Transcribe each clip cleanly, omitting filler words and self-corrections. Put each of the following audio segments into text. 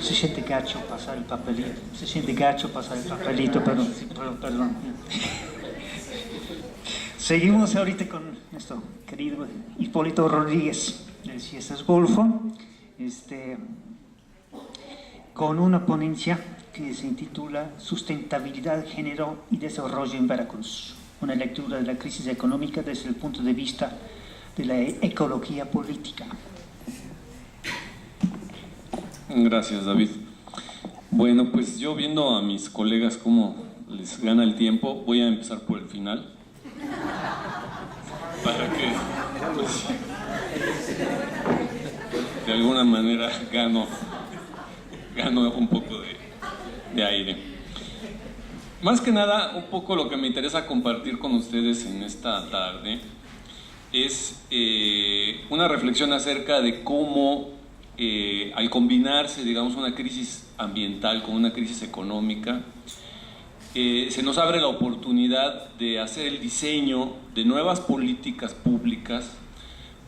Se siente gacho pasar el papelito. Se siente gacho pasar el papelito, perdón. Sí, perdón. Seguimos ahorita con nuestro querido Hipólito Rodríguez del Ciesas Golfo, con una ponencia que se intitula Sustentabilidad, Género y Desarrollo en Veracruz. Una lectura de la crisis económica desde el punto de vista de la ecología política. Gracias, David. Bueno, pues yo viendo a mis colegas cómo les gana el tiempo, voy a empezar por el final. Para que, pues, de alguna manera gano un poco de aire. Más que nada, un poco lo que me interesa compartir con ustedes en esta tarde es una reflexión acerca de cómo al combinarse, digamos, una crisis ambiental con una crisis económica, se nos abre la oportunidad de hacer el diseño de nuevas políticas públicas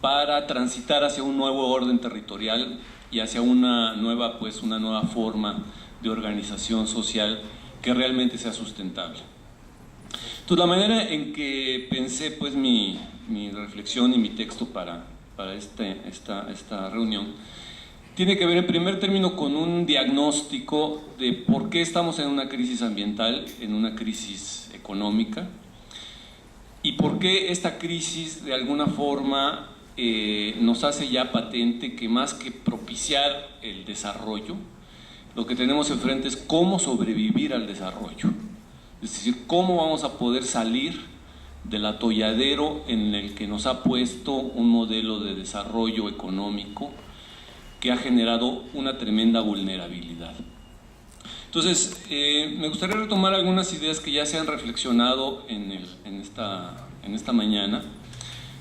para transitar hacia un nuevo orden territorial y hacia una nueva forma de organización social que realmente sea sustentable. Entonces, la manera en que pensé pues mi reflexión y mi texto para esta reunión tiene que ver en primer término con un diagnóstico de por qué estamos en una crisis ambiental, en una crisis económica, y por qué esta crisis de alguna forma nos hace ya patente que más que propiciar el desarrollo, lo que tenemos enfrente es cómo sobrevivir al desarrollo. Es decir, cómo vamos a poder salir del atolladero en el que nos ha puesto un modelo de desarrollo económico que ha generado una tremenda vulnerabilidad. Entonces, me gustaría retomar algunas ideas que ya se han reflexionado en esta mañana,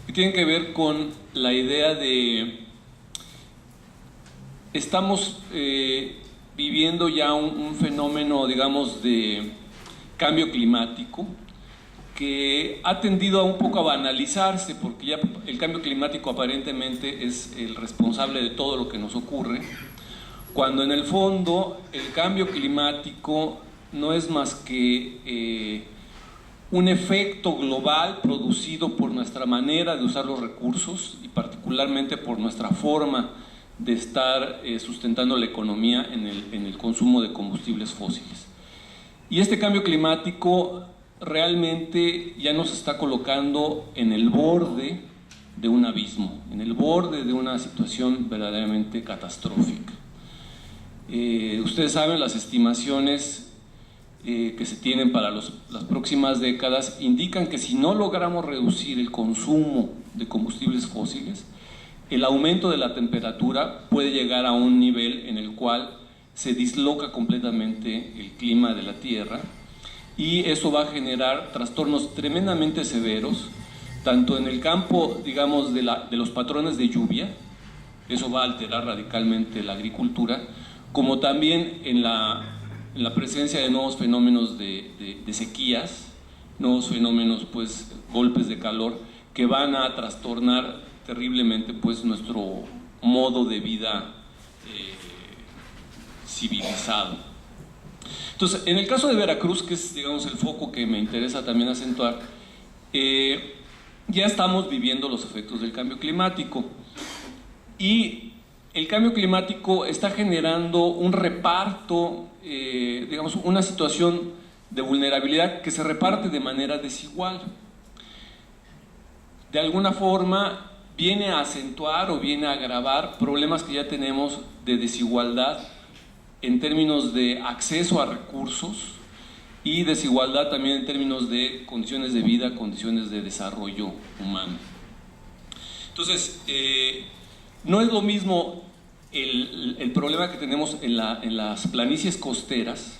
que tienen que ver con la idea de estamos viviendo ya un fenómeno, digamos, de cambio climático que ha tendido a un poco a banalizarse, porque ya el cambio climático aparentemente es el responsable de todo lo que nos ocurre, cuando en el fondo el cambio climático no es más que un efecto global producido por nuestra manera de usar los recursos y particularmente por nuestra forma de estar sustentando la economía en el consumo de combustibles fósiles. Y este cambio climático realmente ya nos está colocando en el borde de un abismo, en el borde de una situación verdaderamente catastrófica. Ustedes saben, las estimaciones que se tienen para las próximas décadas indican que si no logramos reducir el consumo de combustibles fósiles, el aumento de la temperatura puede llegar a un nivel en el cual se disloca completamente el clima de la Tierra, y eso va a generar trastornos tremendamente severos, tanto en el campo, digamos, de los patrones de lluvia, eso va a alterar radicalmente la agricultura, como también en la presencia de nuevos fenómenos de sequías, nuevos fenómenos, pues, golpes de calor, que van a trastornar terriblemente, pues, nuestro modo de vida civilizado. Entonces, en el caso de Veracruz, que es, digamos, el foco que me interesa también acentuar, ya estamos viviendo los efectos del cambio climático, y el cambio climático está generando un reparto, digamos, una situación de vulnerabilidad que se reparte de manera desigual. De alguna forma viene a acentuar o viene a agravar problemas que ya tenemos de desigualdad en términos de acceso a recursos y desigualdad también en términos de condiciones de vida, condiciones de desarrollo humano. Entonces, no es lo mismo el problema que tenemos en las planicies costeras,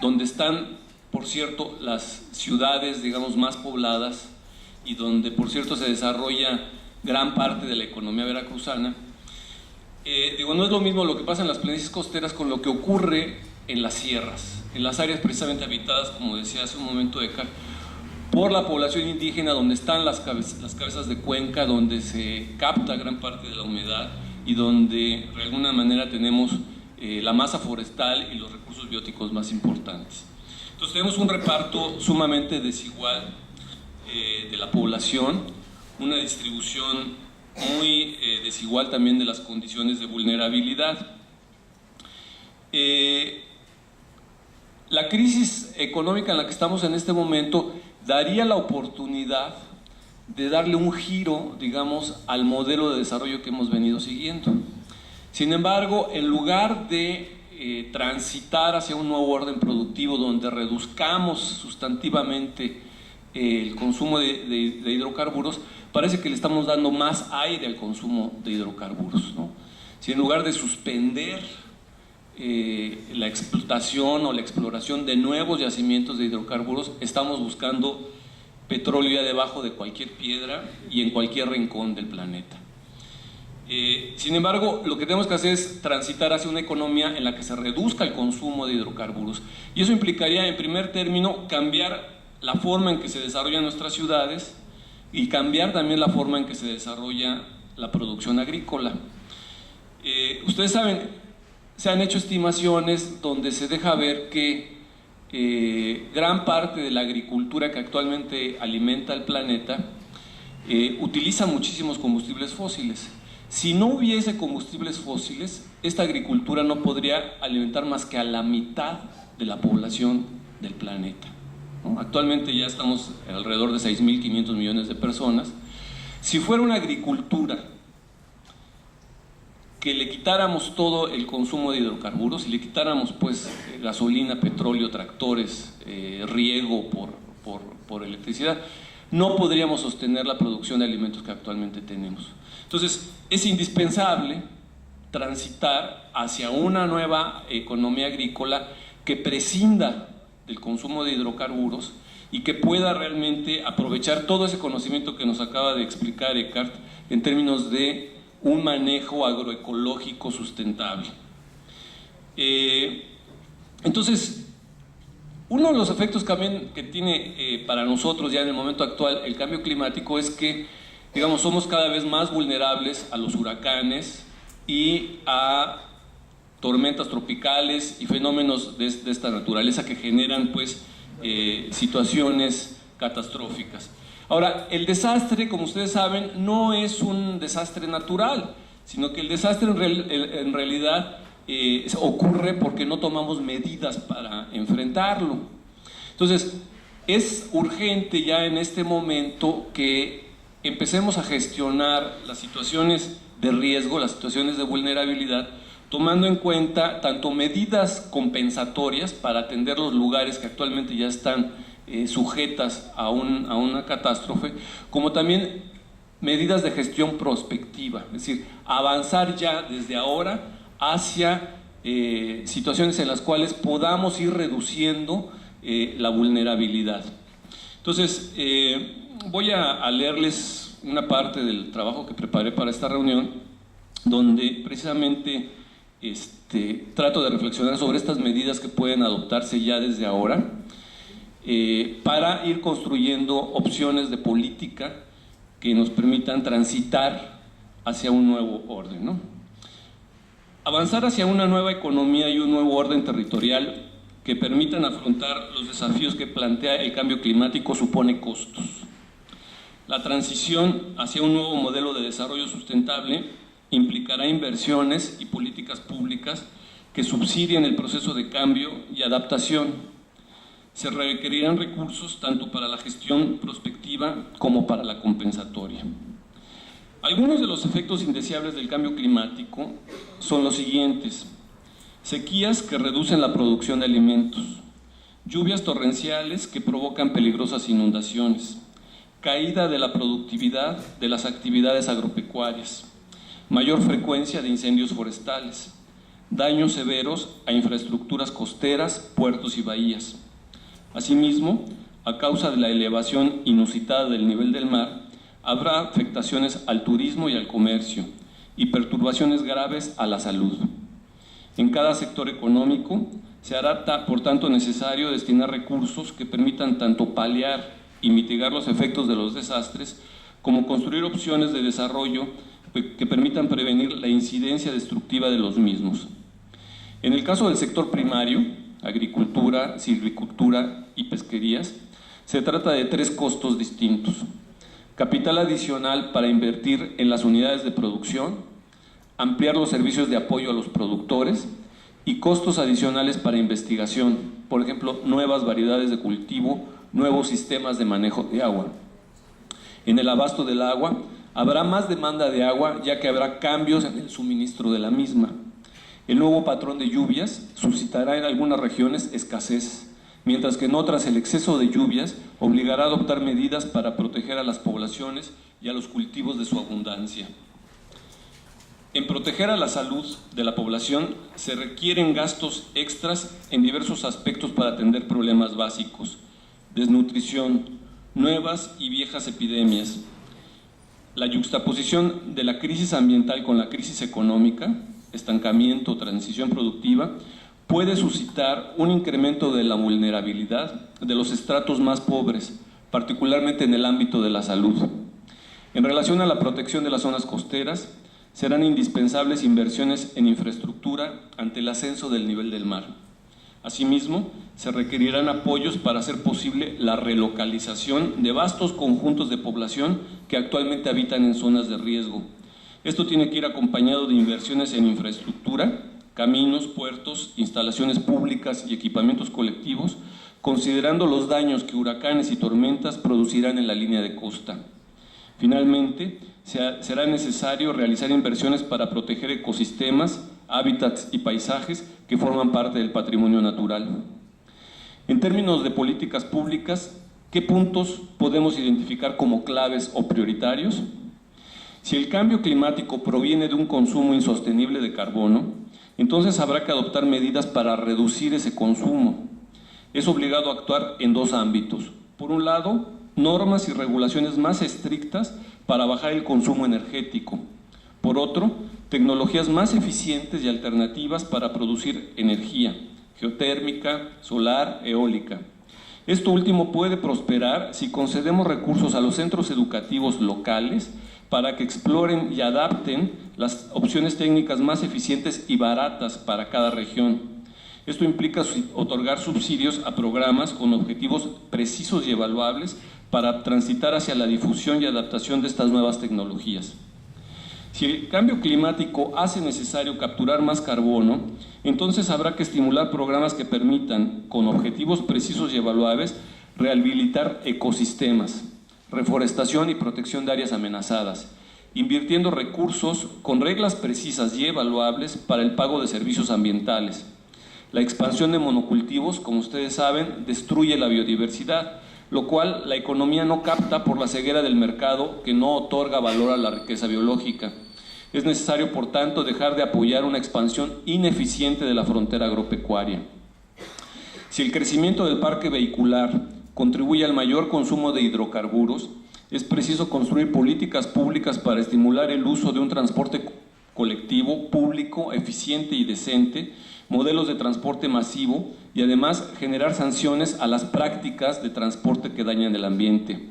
donde están, por cierto, las ciudades, digamos, más pobladas y donde, por cierto, se desarrolla gran parte de la economía veracruzana. No es lo mismo lo que pasa en las planicies costeras con lo que ocurre en las sierras, en las áreas precisamente habitadas, como decía hace un momento Eckhart, por la población indígena, donde están las cabezas de cuenca, donde se capta gran parte de la humedad y donde de alguna manera tenemos la masa forestal y los recursos bióticos más importantes. Entonces tenemos un reparto sumamente desigual de la población, una distribución muy desigual también de las condiciones de vulnerabilidad. La crisis económica en la que estamos en este momento daría la oportunidad de darle un giro, digamos, al modelo de desarrollo que hemos venido siguiendo. Sin embargo, en lugar de transitar hacia un nuevo orden productivo donde reduzcamos sustantivamente el consumo de hidrocarburos, parece que le estamos dando más aire al consumo de hidrocarburos, ¿no? Si en lugar de suspender la explotación o la exploración de nuevos yacimientos de hidrocarburos, estamos buscando petróleo ya debajo de cualquier piedra y en cualquier rincón del planeta. Sin embargo, lo que tenemos que hacer es transitar hacia una economía en la que se reduzca el consumo de hidrocarburos, y eso implicaría, en primer término, cambiar la forma en que se desarrollan nuestras ciudades y cambiar también la forma en que se desarrolla la producción agrícola. Ustedes saben, se han hecho estimaciones donde se deja ver que gran parte de la agricultura que actualmente alimenta el planeta utiliza muchísimos combustibles fósiles. Si no hubiese combustibles fósiles, esta agricultura no podría alimentar más que a la mitad de la población del planeta, ¿no? Actualmente ya estamos alrededor de 6.500 millones de personas. Si fuera una agricultura que le quitáramos todo el consumo de hidrocarburos y le quitáramos pues gasolina, petróleo, tractores, riego por electricidad, no podríamos sostener la producción de alimentos que actualmente tenemos. Entonces, es indispensable transitar hacia una nueva economía agrícola que prescinda del consumo de hidrocarburos y que pueda realmente aprovechar todo ese conocimiento que nos acaba de explicar Eckhart en términos de un manejo agroecológico sustentable. Entonces, uno de los efectos también que tiene para nosotros ya en el momento actual el cambio climático es que, digamos, somos cada vez más vulnerables a los huracanes y a tormentas tropicales y fenómenos de esta naturaleza que generan pues situaciones catastróficas. Ahora, el desastre, como ustedes saben, no es un desastre natural, sino que el desastre en realidad ocurre porque no tomamos medidas para enfrentarlo. Entonces, es urgente ya en este momento que empecemos a gestionar las situaciones de riesgo, las situaciones de vulnerabilidad, tomando en cuenta tanto medidas compensatorias para atender los lugares que actualmente ya están sujetas a una catástrofe, como también medidas de gestión prospectiva, es decir, avanzar ya desde ahora hacia situaciones en las cuales podamos ir reduciendo la vulnerabilidad. Entonces, voy a leerles una parte del trabajo que preparé para esta reunión, donde precisamente trato de reflexionar sobre estas medidas que pueden adoptarse ya desde ahora, para ir construyendo opciones de política que nos permitan transitar hacia un nuevo orden, ¿no? Avanzar hacia una nueva economía y un nuevo orden territorial que permitan afrontar los desafíos que plantea el cambio climático supone costos. La transición hacia un nuevo modelo de desarrollo sustentable implicará inversiones y políticas públicas que subsidien el proceso de cambio y adaptación. Se requerirán recursos tanto para la gestión prospectiva como para la compensatoria. Algunos de los efectos indeseables del cambio climático son los siguientes: sequías que reducen la producción de alimentos, lluvias torrenciales que provocan peligrosas inundaciones, caída de la productividad de las actividades agropecuarias, mayor frecuencia de incendios forestales, daños severos a infraestructuras costeras, puertos y bahías. Asimismo, a causa de la elevación inusitada del nivel del mar, habrá afectaciones al turismo y al comercio y perturbaciones graves a la salud. En cada sector económico se hará, por tanto, necesario destinar recursos que permitan tanto paliar y mitigar los efectos de los desastres, como construir opciones de desarrollo que permitan prevenir la incidencia destructiva de los mismos. En el caso del sector primario, agricultura, silvicultura y pesquerías, se trata de 3 costos distintos: capital adicional para invertir en las unidades de producción, ampliar los servicios de apoyo a los productores y costos adicionales para investigación, por ejemplo, nuevas variedades de cultivo, nuevos sistemas de manejo de agua. En el abasto del agua, habrá más demanda de agua ya que habrá cambios en el suministro de la misma. El nuevo patrón de lluvias suscitará en algunas regiones escasez, mientras que en otras el exceso de lluvias obligará a adoptar medidas para proteger a las poblaciones y a los cultivos de su abundancia. En proteger a la salud de la población se requieren gastos extras en diversos aspectos para atender problemas básicos: desnutrición, nuevas y viejas epidemias. La yuxtaposición de la crisis ambiental con la crisis económica, estancamiento, transición productiva, puede suscitar un incremento de la vulnerabilidad de los estratos más pobres, particularmente en el ámbito de la salud. En relación a la protección de las zonas costeras, serán indispensables inversiones en infraestructura ante el ascenso del nivel del mar. Asimismo, se requerirán apoyos para hacer posible la relocalización de vastos conjuntos de población que actualmente habitan en zonas de riesgo. Esto tiene que ir acompañado de inversiones en infraestructura, caminos, puertos, instalaciones públicas y equipamientos colectivos, considerando los daños que huracanes y tormentas producirán en la línea de costa. Finalmente, será necesario realizar inversiones para proteger ecosistemas, hábitats y paisajes que forman parte del patrimonio natural. En términos de políticas públicas, ¿qué puntos podemos identificar como claves o prioritarios? Si el cambio climático proviene de un consumo insostenible de carbono, entonces habrá que adoptar medidas para reducir ese consumo. Es obligado a actuar en 2 ámbitos. Por un lado, normas y regulaciones más estrictas para bajar el consumo energético. Por otro, tecnologías más eficientes y alternativas para producir energía, geotérmica, solar, eólica. Esto último puede prosperar si concedemos recursos a los centros educativos locales para que exploren y adapten las opciones técnicas más eficientes y baratas para cada región. Esto implica otorgar subsidios a programas con objetivos precisos y evaluables para transitar hacia la difusión y adaptación de estas nuevas tecnologías. Si el cambio climático hace necesario capturar más carbono, entonces habrá que estimular programas que permitan, con objetivos precisos y evaluables, rehabilitar ecosistemas, reforestación y protección de áreas amenazadas, invirtiendo recursos con reglas precisas y evaluables para el pago de servicios ambientales. La expansión de monocultivos, como ustedes saben, destruye la biodiversidad, lo cual la economía no capta por la ceguera del mercado que no otorga valor a la riqueza biológica. Es necesario, por tanto, dejar de apoyar una expansión ineficiente de la frontera agropecuaria. Si el crecimiento del parque vehicular contribuye al mayor consumo de hidrocarburos, es preciso construir políticas públicas para estimular el uso de un transporte colectivo, público, eficiente y decente, modelos de transporte masivo y además generar sanciones a las prácticas de transporte que dañan el ambiente.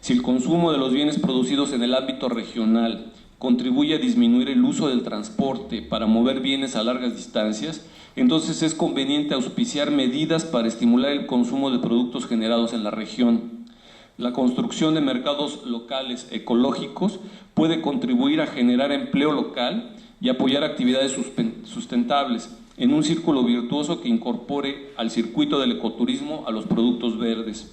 Si el consumo de los bienes producidos en el ámbito regional contribuye a disminuir el uso del transporte para mover bienes a largas distancias, entonces es conveniente auspiciar medidas para estimular el consumo de productos generados en la región. La construcción de mercados locales ecológicos puede contribuir a generar empleo local y apoyar actividades sustentables en un círculo virtuoso que incorpore al circuito del ecoturismo a los productos verdes.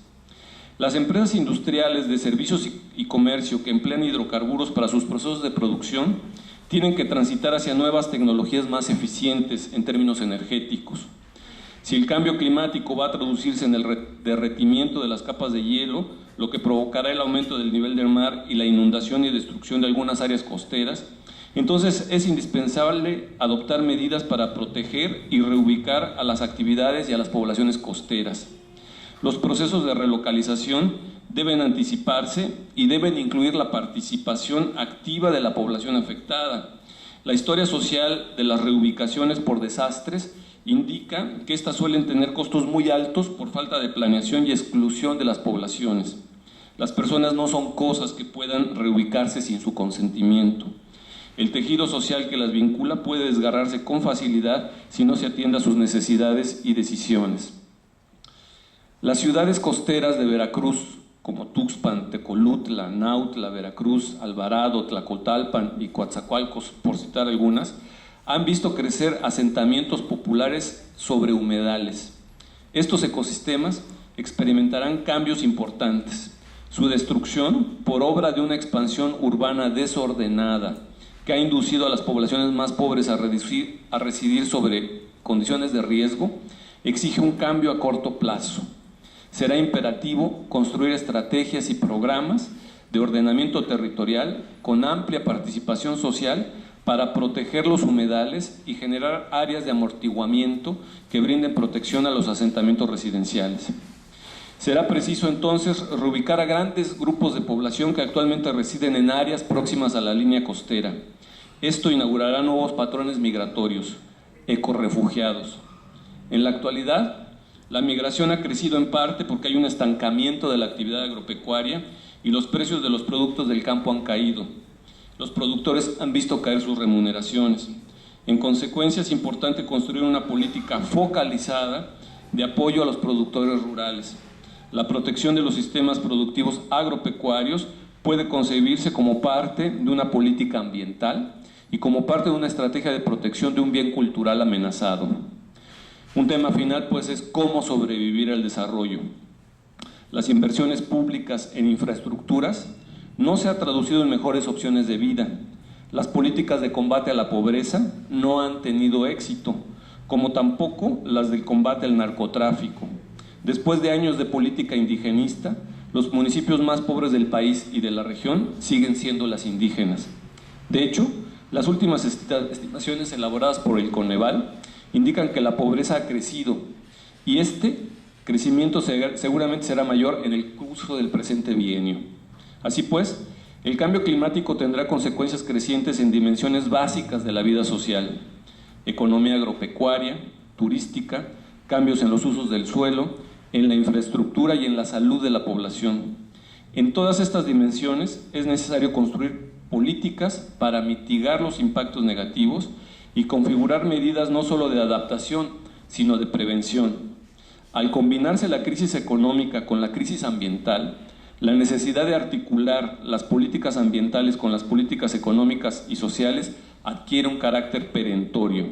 Las empresas industriales de servicios y comercio que emplean hidrocarburos para sus procesos de producción tienen que transitar hacia nuevas tecnologías más eficientes en términos energéticos. Si el cambio climático va a traducirse en el derretimiento de las capas de hielo, lo que provocará el aumento del nivel del mar y la inundación y destrucción de algunas áreas costeras, entonces es indispensable adoptar medidas para proteger y reubicar a las actividades y a las poblaciones costeras. Los procesos de relocalización deben anticiparse y deben incluir la participación activa de la población afectada. La historia social de las reubicaciones por desastres indica que estas suelen tener costos muy altos por falta de planeación y exclusión de las poblaciones. Las personas no son cosas que puedan reubicarse sin su consentimiento. el tejido social que las vincula puede desgarrarse con facilidad si no se atiende a sus necesidades y decisiones. Las ciudades costeras de Veracruz, como Tuxpan, Tecolutla, Nautla, Veracruz, Alvarado, Tlacotalpan y Coatzacoalcos, por citar algunas, han visto crecer asentamientos populares sobre humedales. Estos ecosistemas experimentarán cambios importantes. Su destrucción, por obra de una expansión urbana desordenada, que ha inducido a las poblaciones más pobres a residir sobre condiciones de riesgo, exige un cambio a corto plazo. Será imperativo construir estrategias y programas de ordenamiento territorial con amplia participación social para proteger los humedales y generar áreas de amortiguamiento que brinden protección a los asentamientos residenciales. Será preciso entonces reubicar a grandes grupos de población que actualmente residen en áreas próximas a la línea costera. Esto inaugurará nuevos patrones migratorios, ecorrefugiados. En la actualidad, la migración ha crecido en parte porque hay un estancamiento de la actividad agropecuaria y los precios de los productos del campo han caído. Los productores han visto caer sus remuneraciones. En consecuencia, es importante construir una política focalizada de apoyo a los productores rurales. La protección de los sistemas productivos agropecuarios puede concebirse como parte de una política ambiental y como parte de una estrategia de protección de un bien cultural amenazado. Un tema final, pues, es cómo sobrevivir al desarrollo. Las inversiones públicas en infraestructuras no se han traducido en mejores opciones de vida. Las políticas de combate a la pobreza no han tenido éxito, como tampoco las del combate al narcotráfico. Después de años de política indigenista, los municipios más pobres del país y de la región siguen siendo las indígenas. De hecho, las últimas estimaciones elaboradas por el Coneval indican que la pobreza ha crecido y este crecimiento seguramente será mayor en el curso del presente bienio. Así pues, el cambio climático tendrá consecuencias crecientes en dimensiones básicas de la vida social: economía agropecuaria, turística, cambios en los usos del suelo, en la infraestructura y en la salud de la población. En todas estas dimensiones es necesario construir políticas para mitigar los impactos negativos y configurar medidas no solo de adaptación, sino de prevención. Al combinarse la crisis económica con la crisis ambiental, la necesidad de articular las políticas ambientales con las políticas económicas y sociales adquiere un carácter perentorio.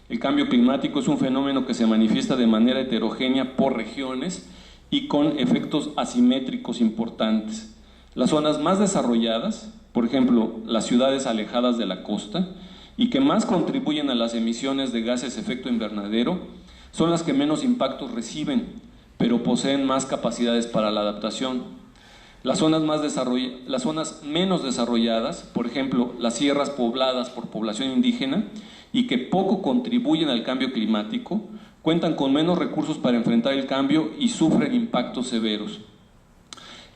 El cambio climático es un fenómeno que se manifiesta de manera heterogénea por regiones y con efectos asimétricos importantes. Las zonas más desarrolladas, por ejemplo, las ciudades alejadas de la costa, y que más contribuyen a las emisiones de gases de efecto invernadero, son las que menos impactos reciben, pero poseen más capacidades para la adaptación. Las zonas menos desarrolladas, por ejemplo, las sierras pobladas por población indígena y que poco contribuyen al cambio climático, cuentan con menos recursos para enfrentar el cambio y sufren impactos severos.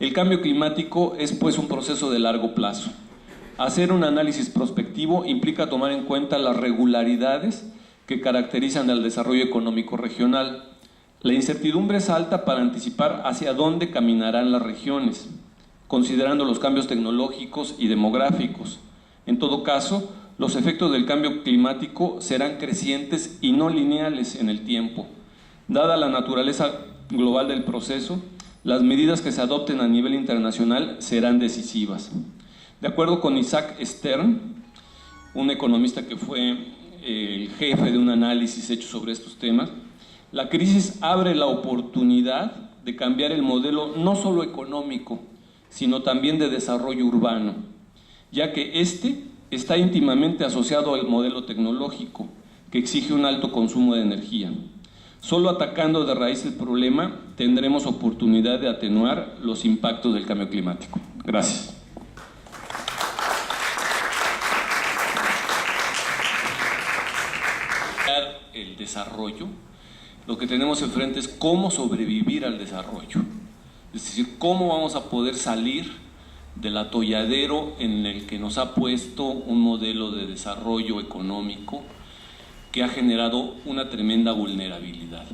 El cambio climático es, pues, un proceso de largo plazo. Hacer un análisis prospectivo implica tomar en cuenta las regularidades que caracterizan al desarrollo económico regional. La incertidumbre es alta para anticipar hacia dónde caminarán las regiones, considerando los cambios tecnológicos y demográficos. En todo caso, los efectos del cambio climático serán crecientes y no lineales en el tiempo. Dada la naturaleza global del proceso, las medidas que se adopten a nivel internacional serán decisivas. De acuerdo con Isaac Stern, un economista que fue el jefe de un análisis hecho sobre estos temas, la crisis abre la oportunidad de cambiar el modelo no solo económico, sino también de desarrollo urbano, ya que este está íntimamente asociado al modelo tecnológico, que exige un alto consumo de energía. Solo atacando de raíz el problema tendremos oportunidad de atenuar los impactos del cambio climático. Gracias. El desarrollo, lo que tenemos enfrente es cómo sobrevivir al desarrollo, es decir, cómo vamos a poder salir del atolladero en el que nos ha puesto un modelo de desarrollo económico que ha generado una tremenda vulnerabilidad.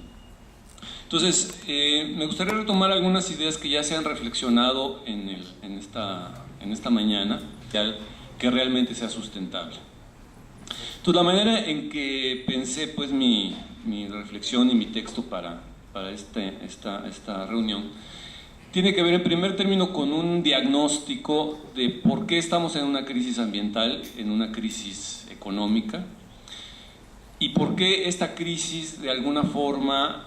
Entonces, me gustaría retomar algunas ideas que ya se han reflexionado en esta mañana. Ya que realmente sea sustentable. Entonces, la manera en que pensé pues mi reflexión y mi texto para esta reunión tiene que ver en primer término con un diagnóstico de por qué estamos en una crisis ambiental, en una crisis económica, y por qué esta crisis de alguna forma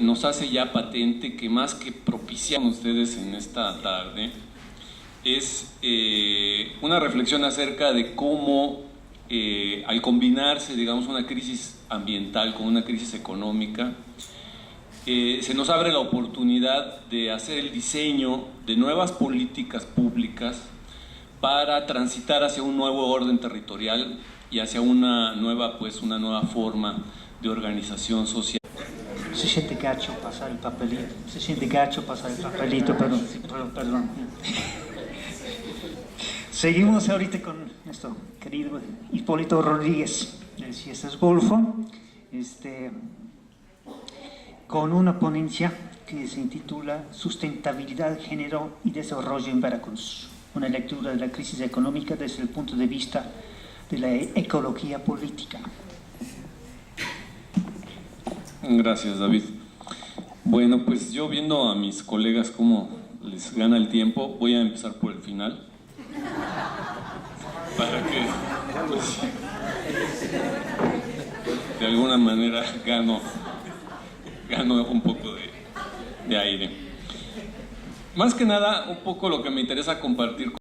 nos hace ya patente que más que propiciar ustedes en esta tarde es una reflexión acerca de cómo al combinarse, digamos, una crisis ambiental con una crisis económica, se nos abre la oportunidad de hacer el diseño de nuevas políticas públicas para transitar hacia un nuevo orden territorial y hacia una nueva forma de organización social. Se siente gacho pasar el papelito, perdón. Seguimos ahorita con nuestro querido Hipólito Rodríguez del CIESAS Golfo, con una ponencia que se intitula Sustentabilidad, Género y Desarrollo en Veracruz, una lectura de la crisis económica desde el punto de vista de la ecología política. Gracias, David. Bueno, pues yo viendo a mis colegas cómo les gana el tiempo, voy a empezar por el final para que pues, de alguna manera gano un poco de aire. Más que nada, un poco lo que me interesa compartir